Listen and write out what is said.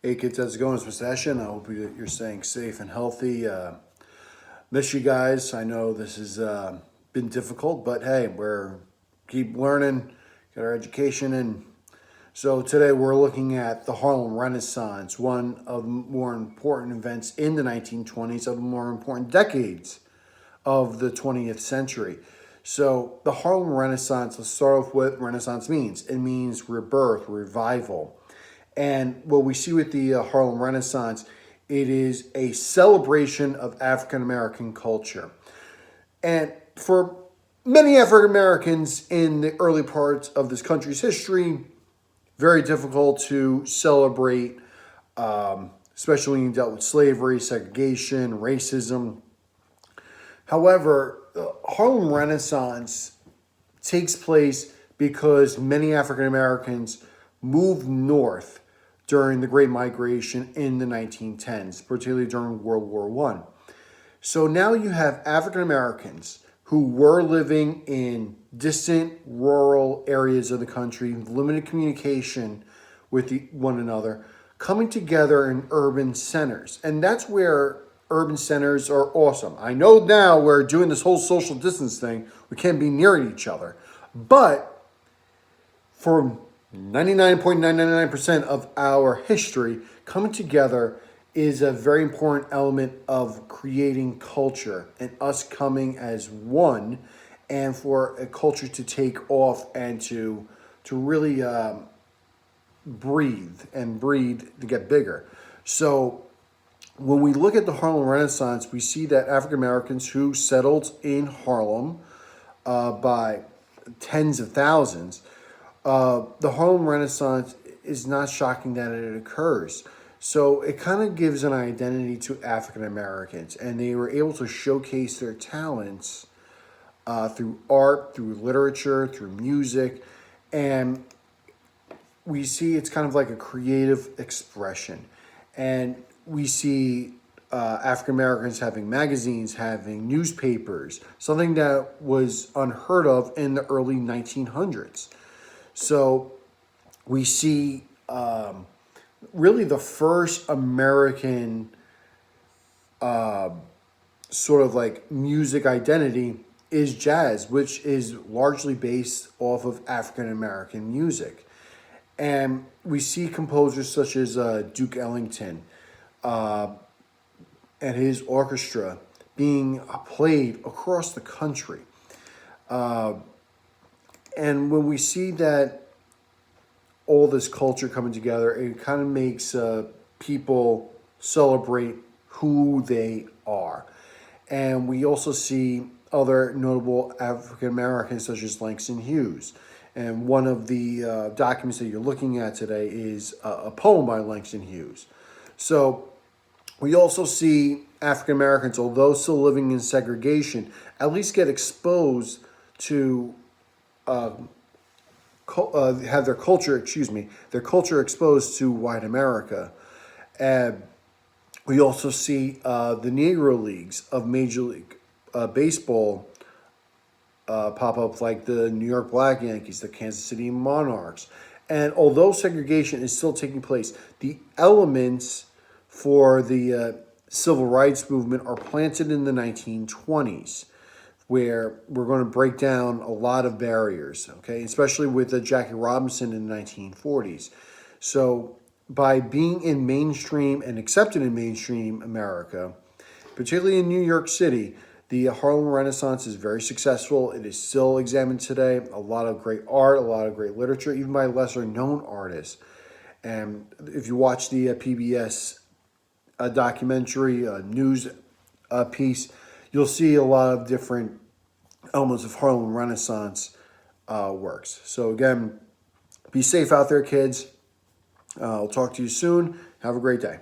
Hey kids, how's it going? It's Mr. Hession. I hope you're staying safe and healthy. Miss you guys. I know this has been difficult, but hey, we're keep learning, get our education, and so today we're looking at the Harlem Renaissance, one of the more important events in the 1920s, of the more important decades of the 20th century. So the Harlem Renaissance, let's start off with what Renaissance means. It means rebirth, revival. And what we see with the Harlem Renaissance, it is a celebration of African American culture. And for many African Americans in the early parts of this country's history, very difficult to celebrate, especially when you dealt with slavery, segregation, racism. However, the Harlem Renaissance takes place because many African Americans moved north during the Great Migration in the 1910s, particularly during World War I. So now you have African Americans who were living in distant rural areas of the country, limited communication with one another, coming together in urban centers. And that's where urban centers are awesome. I know now we're doing this whole social distance thing. We can't be near each other. But for 99.999% of our history, coming together is a very important element of creating culture and us coming as one, and for a culture to take off and to really breathe and breed to get bigger. So when we look at the Harlem Renaissance, we see that African Americans who settled in Harlem by tens of thousands, the Harlem Renaissance is not shocking that it occurs. So it kind of gives an identity to African Americans, and they were able to showcase their talents through art, through literature, through music, and we see it's kind of like a creative expression. And we see African Americans having magazines, having newspapers, something that was unheard of in the early 1900s. So we see really the first American sort of like music identity is jazz, which is largely based off of African American music. And we see composers such as Duke Ellington and his orchestra being played across the country. And when we see that all this culture coming together, it kind of makes people celebrate who they are. And we also see other notable African Americans such as Langston Hughes. And one of the documents that you're looking at today is a poem by Langston Hughes. So we also see African Americans, although still living in segregation, at least get exposed to have their culture exposed to white America. And we also see the Negro Leagues of Major League Baseball pop up, like the New York Black Yankees, the Kansas City Monarchs. And although segregation is still taking place, the elements for the civil rights movement are planted in the 1920s, where we're going to break down a lot of barriers, okay, especially with Jackie Robinson in the 1940s. So by being in mainstream and accepted in mainstream America, particularly in New York City, the Harlem Renaissance is very successful. It is still examined today. A lot of great art, a lot of great literature, even by lesser known artists. And if you watch the PBS documentary, news piece, you'll see a lot of different elements of Harlem Renaissance works. So again, be safe out there, kids. I'll talk to you soon. Have a great day.